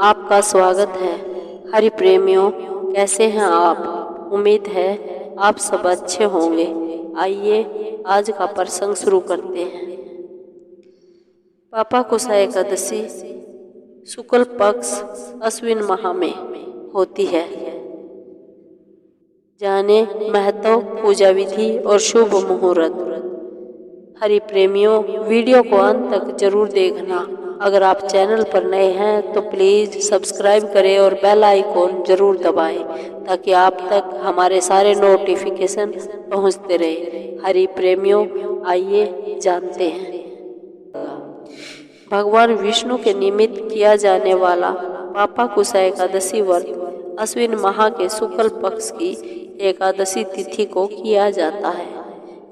आपका स्वागत है। हरि प्रेमियों, कैसे हैं आप? उम्मीद है आप सब अच्छे होंगे। आइए आज का प्रसंग शुरू करते हैं। पापा कुशा एकादशी शुक्ल पक्ष अश्विन माह में होती है। जाने महत्व, पूजा विधि और शुभ मुहूर्त। हरि प्रेमियों, वीडियो को अंत तक जरूर देखना। अगर आप चैनल पर नए हैं तो प्लीज सब्सक्राइब करें और बेल आइकॉन जरूर दबाएं ताकि आप तक हमारे सारे नोटिफिकेशन पहुंचते रहे। हरि प्रेमियों, आइए जानते हैं। भगवान विष्णु के निमित्त किया जाने वाला पापा कुशा एकादशी व्रत अश्विन माह के शुक्ल पक्ष की एकादशी तिथि को किया जाता है।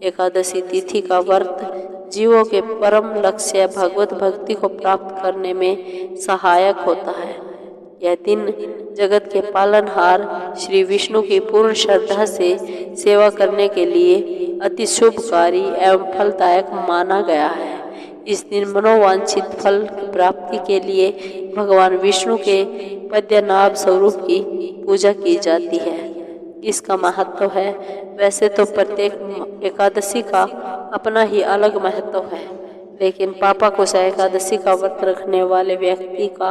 एकादशी तिथि का व्रत जीवों के परम लक्ष्य भगवत भक्ति को प्राप्त करने में सहायक होता है। यह दिन जगत के पालनहार श्री विष्णु की पूर्ण श्रद्धा से सेवा करने के लिए अति शुभकारी एवं फलदायक माना गया है। इस दिन मनोवांछित फल की प्राप्ति के लिए भगवान विष्णु के पद्मनाभ स्वरूप की पूजा की जाती है। इसका महत्व है। वैसे तो प्रत्येक एकादशी का अपना ही अलग महत्व है, लेकिन पापा कुशा एकादशी का व्रत रखने वाले व्यक्ति का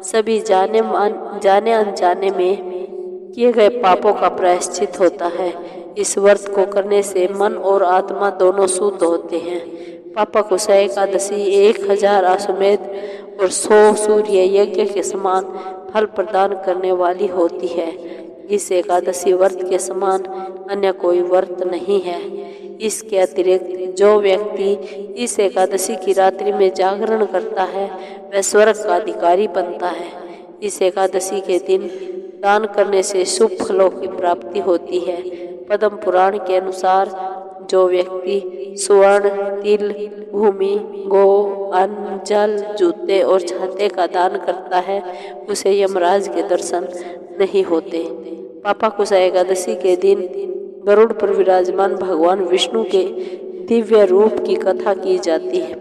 सभी जाने अनजाने में किए गए पापों का प्रायश्चित होता है। इस व्रत को करने से मन और आत्मा दोनों शुद्ध होते हैं। पापा कुशा एकादशी 1000 अश्वमेध और 100 सूर्य यज्ञ के समान फल प्रदान करने वाली होती है। इस एकादशी व्रत के समान अन्य कोई व्रत नहीं है। इसके अतिरिक्त जो व्यक्ति इस एकादशी की रात्रि में जागरण करता है वह स्वर्ग का अधिकारी बनता है। इस एकादशी के दिन दान करने से शुभ फलों की प्राप्ति होती है। पद्म पुराण के अनुसार जो व्यक्ति स्वर्ण, तिल, भूमि, गो, अन्न, जल, जूते और छाते का दान करता है उसे यमराज के दर्शन नहीं होते। पापा कुशा एकादशी के दिन गरुड़ पर विराजमान भगवान विष्णु के दिव्य रूप की कथा की जाती है,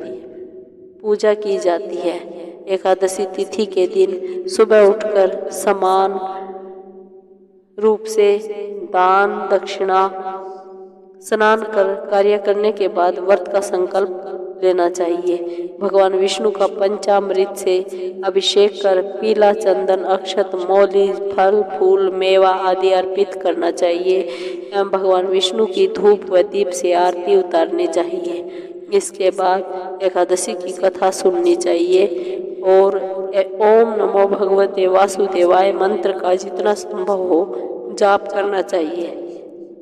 पूजा की जाती है। एकादशी तिथि के दिन सुबह उठकर समान रूप से दान, दक्षिणा, स्नान कर कार्य करने के बाद व्रत का संकल्प लेना चाहिए। भगवान विष्णु का पंचामृत से अभिषेक कर पीला चंदन, अक्षत, मौली, फल, फूल, मेवा आदि अर्पित करना चाहिए एवं भगवान विष्णु की धूप व दीप से आरती उतारनी चाहिए। इसके बाद एकादशी की कथा सुननी चाहिए और ओम नमो भगवते वासुदेवाय मंत्र का जितना संभव हो जाप करना चाहिए।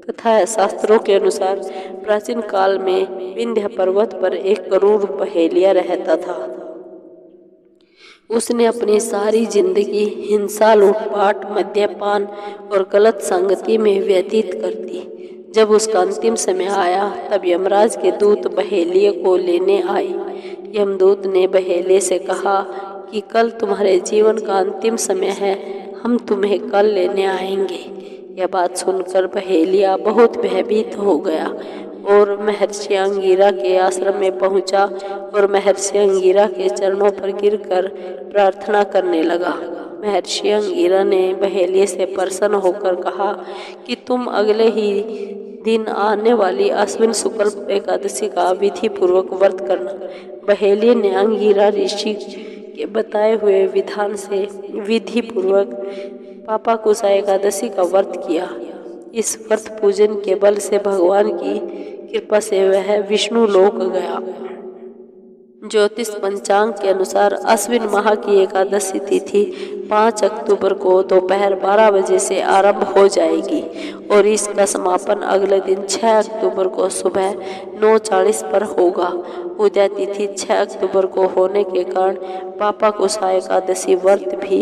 कथा है, शास्त्रों के अनुसार प्राचीन काल में विंध्य पर्वत पर एक गरुड़ पहेलिया रहता था। उसने अपनी सारी जिंदगी हिंसा, लूटपाट, मद्यपान और गलत संगति में व्यतीत कर दी। जब उसका अंतिम समय आया तब यमराज के दूत बहेलिये को लेने आए। यमदूत ने बहेलिये से कहा कि कल तुम्हारे जीवन का अंतिम समय है, हम तुम्हें कल लेने आएंगे। यह बात सुनकर बहेलिया बहुत भयभीत हो गया और महर्षि अंगिरा के आश्रम में पहुंचा और महर्षि अंगिरा के चरणों पर गिरकर प्रार्थना करने लगा। महर्षि अंगिरा ने बहेलिये से प्रसन्न होकर कहा कि तुम अगले ही दिन आने वाली अश्विन शुक्ल एकादशी का विधि पूर्वक व्रत करना। बहेलिये ने अंगिरा ऋषि के बताए हुए विधान से विधि पूर्वक पापा कुशा एकादशी का व्रत किया। इस व्रत पूजन के बल से भगवान की कृपा से वह विष्णु लोक गया। ज्योतिष पंचांग के अनुसार अश्विन माह की एकादशी तिथि 5 अक्टूबर को दोपहर 12 बजे से आरंभ हो जाएगी और इसका समापन अगले दिन 6 अक्टूबर को सुबह 9:40 पर होगा। उदय तिथि 6 अक्टूबर को होने के कारण पापा कुशा एकादशी व्रत भी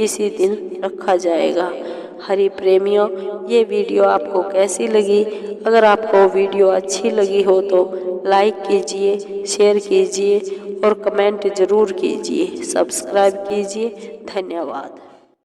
इसी दिन रखा जाएगा। हरि प्रेमियों, ये वीडियो आपको कैसी लगी? अगर आपको वीडियो अच्छी लगी हो तो लाइक कीजिए, शेयर कीजिए और कमेंट जरूर कीजिए, सब्सक्राइब कीजिए। धन्यवाद।